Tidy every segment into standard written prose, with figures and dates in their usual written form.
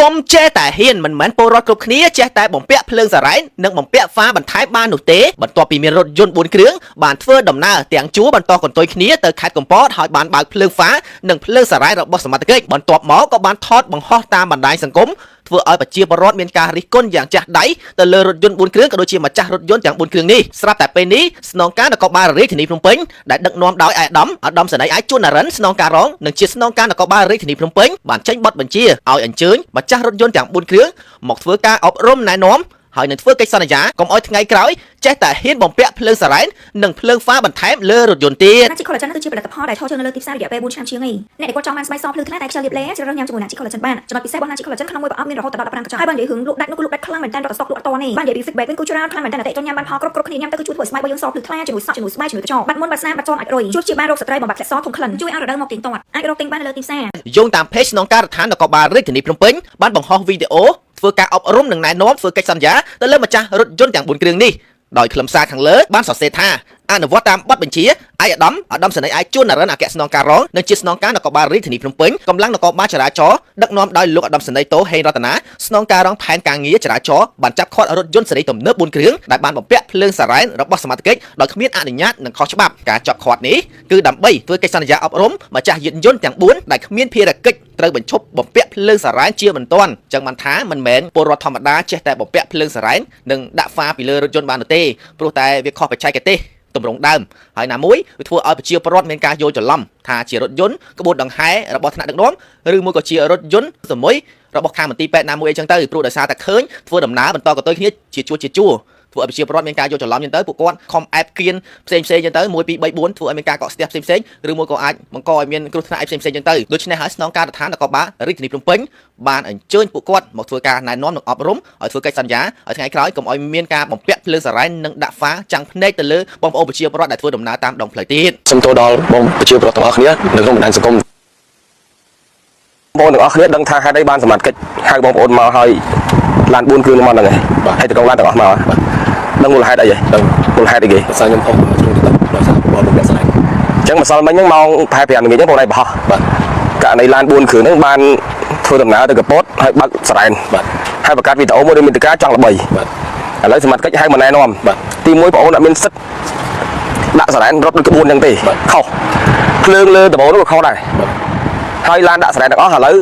កុំចេះតែហ៊ានមិនមែនពលរដ្ឋគ្រប់គ្នាចេះតែបំពាក់ភ្លើងសារ៉ែននិងបំពាក់ហ្វាបន្ថែមបាននោះទេបន្ទាប់ពីមានរថយន្ត4គ្រឿងបានធ្វើដំណើរទាំងជួរបន្តកន្ទុយគ្នាទៅខេត្តកំពតហើយបានបើកភ្លើងហ្វានិងភ្លើងសារ៉ែនរបស់សមត្ថកិច្ចបន្ទាប់មកក៏បានថតបង្ហោះតាមបណ្ដាញសង្គមធ្វើឲ្យប្រជាពលរដ្ឋមានការរិះគន់យ៉ាងចាស់ដៃទៅលើរថយន្ត4គ្រឿងក៏ដូចជាម្ចាស់រថយន្តទាំង4គ្រឿងនេះស្រាប់តែពេលនេះស្នងការនគរបាលរាជធានីភ្នំពេញដែលដឹកនាំដោយអាដាមសេនីយ៍ជួននរិនស្នងការរងនិងជាស្នងការនគរបាលរាជធានីភ្នំពេញបានចេញបទបញ្ជាឲ្យអញ្ជើញម្ចាស់រថយន្តទាំង4គ្រឿងមកធ្វើការអប់រំណែនាំហើយនឹងធ្វើកិច្ចសន្យាកុំឲ្យថ្ងៃក្រោយចេះតែហ៊ានបំពាក់ភ្លើងសារ៉ែននិងភ្លើងហ្វាបន្ថែមលើរថយន្តទៀត Nachi Collagen គឺជាផលិតផលដែលថតជើងនៅលើទីផ្សាររយៈពេល4ឆ្នាំជាងនេះអ្នកដែលគាត់ចង់បានស្បែកសភ្លឺថ្លាតែខ្ជិលលាបឡេជ្រើសរើសញ៉ាំជាមួយ Nachi Collagen បានចំណុចពិសេសរបស់ Nachi Collagen ក្នុងមួយប្រអប់មានរហូតដល់15កញ្ចប់ហើយបាននិយាយរឿងលក់ដាច់នោះគឺលក់ដាច់ខ្លាំងមែនតើរត់ស្តុកលក់អត់តនេះបាននិយាយពី feedback វិញគឺច្រើនខ្លាំងមែនតើតែចង់ញ៉ាំបានផលគ្រប់គ្នាញ៉ាំទៅគឺជួយធ្វើឲ្យស្បែករបស់យើងសភ្លឺថ្លាជាមួយសក់ជាមួយស្បែកជាមួយកញ្ចក់បាត់មុនបាត់ស្នាមបាត់ចោមអាចរុយជួយព្យាបាលរោគស្ត្រីបំបាត់ខ្សែសធំក្លិនជួយឲ្យរដូវមកទៀងទាត់អាចរកទិញបាននៅលើទីផ្សារយោងតាម page ស្នងការដ្ឋាននគរបាលរាជធានីភ្នំពេញបានបង្ហោះវីដេអូធ្វើការអប់រំនិងណែនាំធ្វើកិច្ចសន្យាទៅលើម្ចាស់រថយន្តទាំង4គ្រឿងនេះដោយខ្លឹមសារខាងលើបានសរសេរថាអនុវត្តតាមបទបញ្ជាអាដាមសេនីយ៍ជួននរិនអគ្គស្នងការរងនិងជាស្នងការនគរបាលរាជធានីភ្នំពេញកម្លាំងនគរបាលចរាចរណ៍ដឹកនាំដោយលោកអាដាមសេនីយ៍តូហេងរតនាស្នងការរងផែនការងារចរាចរណ៍បានចាប់ឃាត់រថយន្តស៊េរីទំនើប4គ្រឿងដែលបានបំពាក់ភ្លើងសារ៉ែនរបស់សមត្ថកិច្ចដោយគ្មានអនុញ្ញាតនិងខុសច្បាប់ការចាប់ឃាត់នេះគឺដើម្បីធ្វើកិច្ចសន្យាអប់រំម្ចាស់យានយន្តទាំង4ដែលគ្មានភារកិច្ចត្រូវបញ្ឈប់បំពាក់ភ្លើងសារ៉ែនជាបន្ទាន់ចឹងបានថាមិនមែនពលរដ្ឋធម្មតាចេះតែបំពាក់ភ្លើងសារ៉ែននិងដាក់ហ្វាពីលើរថយន្តបាននោះទេព្រោះតែវាខុសបច្ចេកទេសទម្រង់ដើមហើយណាមួយវាធ្វើឲ្យប្រជាពលរដ្ឋមានការយល់ច្រឡំថាជារថយន្តក្បួនដង្ហែរបស់ថ្នាក់ដឹកនាំឬមួយក៏ជារថយន្តសមុយរបស់ខាងមន្ទីរពេទ្យណាមួយអីចឹងទៅព្រោះដោយសារតែឃើញធ្វើដំណើរបន្តកន្ទុយគ្នាជាជួរធ្វើឲ្យប្រជាពលរដ្ឋមានការយល់ច្រឡំចឹងទៅពួកគាត់ខំអែបគៀនផ្សេងចឹងទៅ1 2 3 4ធ្វើឲ្យមានការកកស្ទះផ្សេងឬមួយក៏អាចបង្កឲ្យមានគ្រោះថ្នាក់ផ្សេងចឹងទៅដូច្នេះហើយស្នងការដ្ឋាននគរបាលរាជធានីភ្នំពេញបានអញ្ជើញពួកគាត់មកធ្វើការណែនាំនិងអប់រំឲ្យធ្វើកិច្ចសន្យាឲ្យថ្ងៃក្រោយកុំឲ្យមានការបំពាក់ភ្លើងសារ៉ែននិងដាក់ហ្វាចាំងភ្នែកទៅលើបងប្អូនប្រជាពលរដ្ឋដែលធ្វើដំណើរតាមដងផ្លូវទៀតសូមទោសដល់បងប្រជាពលរដ្ឋទាំងអស់គ្នានៅក្នុងបណ្ដាញសង្គមបងទាំងអស់គ្នាដឹងថាហេតុអីបានសមាជិកហៅបងប្អូនមកឲ្យឡាន4គ្រឿងមកហ្នឹងហើយហើយទាំងឡានទាំងអស់មកដឹងមូលហេតុអីហ៎ដឹងមូលហេតុអីគេសារខ្ញុំហុសក្នុងទឹកដោយសារបងបំពាក់ស្រ័យអញ្ចឹងម្សិលមិញហ្នឹងម៉ោងប្រហែល5ល្ងាចហ្នឹងបងឯងបោះបាទករណីឡាន4គ្រឿងហ្នឹងបានធ្វើដំណើរទៅកពតហើយបើកស្រែនបាទហើយបង្កើតវីដេអូមួយឬមាតិកាចង់ល្បីបាទឥឡូវសមាជិកហៅមកណែនាំបាទទី1បងប្អូនអត់មានសិទ្ធដាក់ស្រែនរត់ដូចក្បួនអញ្ចឹងទេខុសភ្លើងលើដំបូងនោះក៏ខុសដែរហើយឡានដាក់ស្រែនទាំងអស់ឥឡូវ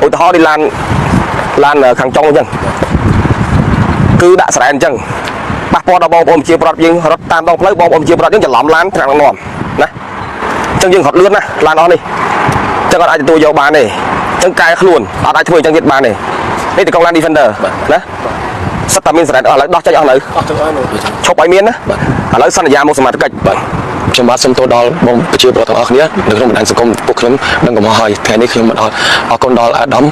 ឧទាហរណ៍នេះឡានខាងចុងអញ្ចឹងគឺដាក់ស្រែនអញ្ចឹងប៉ះពាល់ដល់បងប្អូនប្រជាពលរដ្ឋយើងរត់តាមដងផ្លូវបងប្អូនប្រជាពលរដ្ឋយើងច្រឡំឡានថ្នាក់ដឹកនាំណាអញ្ចឹងយើងរត់លឿនណាឡានអស់នេះអញ្ចឹងអត់អាចទទួលយកបានទេអញ្ចឹងកែខ្លួនអត់អាចធ្វើអញ្ចឹងទៀតបានទេនេះតកងឡាន Defender ណាសិតតែមានស្រែនអស់ឥឡូវដោះចេញអស់នៅឈប់ឲ្យមានណាឥឡូវសន្យាមកសមាជិកបាទខ្ញុំបាទសូមទោសដល់បងប្រជាពលរដ្ឋទាំងអស់គ្នានៅក្នុងបណ្ដាញសង្គមពួកខ្ញុំនឹងកំហុសហើយថ្ងៃនេះខ្ញុំអរគុណដល់អាដាម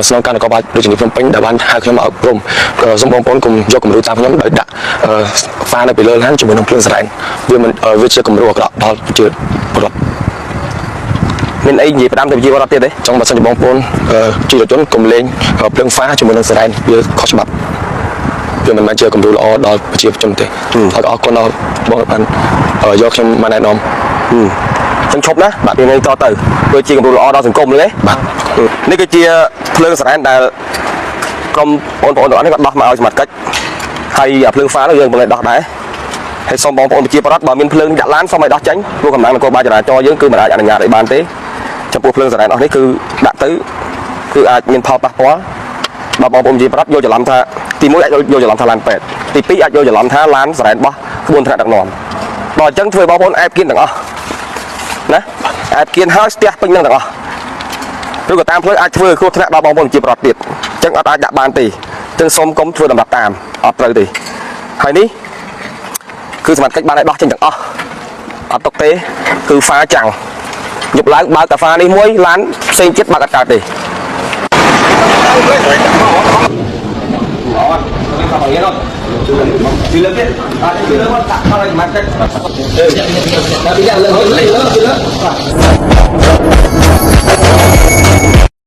ស្នងការនគរបាលរាជធានីភ្នំពេញដែលបានហៅខ្ញុំមកអប់រំសូមបងប្អូនគុំយកគំរូតាមខ្ញុំដោយដាក់ហ្វានៅពីលើឡានជាមួយនឹងភ្លើងស្រែងវាជាគំរូអាក្រក់ដល់ប្រជាពលរដ្ឋមានអីនិយាយផ្ដាំទៅប្រជាពលរដ្ឋទៀតទេចង់បើសិនជាបងប្អូនជិះរថយន្តកុំលេងភ្លើងហ្វាជាមួយនឹងស្រែងវាខុសច្បាប់វាមិនមែនជាគំរូល្អដល់ប្រជាជនទេហើយក៏អរគុណដល់បងបានយកខ្ញុំមកណែនាំខ្ញុំឈប់ណាបាទពេលនេះតទៅវាជាគំរូល្អដល់សង្គមហ្នឹងឯងបាទនេះគឺជាភ្លើងស្រែនដែលក្រុមបងប្អូនទាំងអស់នេះក៏ដោះមកឲ្យសមាជិកហើយភ្លើងហ្វានោះយើងមិនដោះដែរហើយសូមបងប្អូនប្រជាពលរដ្ឋបើមានភ្លើងដាក់ឡានសូមឲ្យដោះចេញព្រោះកម្លាំងនគរបាលចរាចរណ៍យើងគឺមិនអាចអនុញ្ញាតឲ្យបានទេចំពោះភ្លើងស្រែនអស់នេះគឺដាក់ទៅគឺអាចមានផលប៉ះពាល់ដល់បងប្អូនប្រជាពលរដ្ឋយកច្រឡំថាទី1អាចយកច្រឡំថាឡានពេទ្យទី2អាចយកច្រឡំថាឡានស្រែនបោះក្បួនថ្នាក់ដឹកនាំដល់អញ្ចឹងធ្វើបងប្អូនអែបគៀនទាំងអស់ណាអែបគៀនហើយស្ទះពេញនឹងទាំងអស់ឬក៏តាមផ្លូវអាចធ្វើគ្រោះថ្នាក់ដល់បងប្អូនប្រជាពលរដ្ឋទៀតអញ្ចឹងអត់អាចដាក់បានទេអញ្ចឹងសូមកុំធ្វើដំណើរតាមអត់ត្រូវទេហើយនេះគឺសមាជិកបានឲ្យដោះចេញទាំងអស់អត់ຕົកទេគឺហ្វាចាំងយប់ឡើងបើកតាហ្វានេះមួយឡានផ្សេងទៀតបើកអត់កើតទេchưa lớn biết chưa lớn quá sao lại mặt cái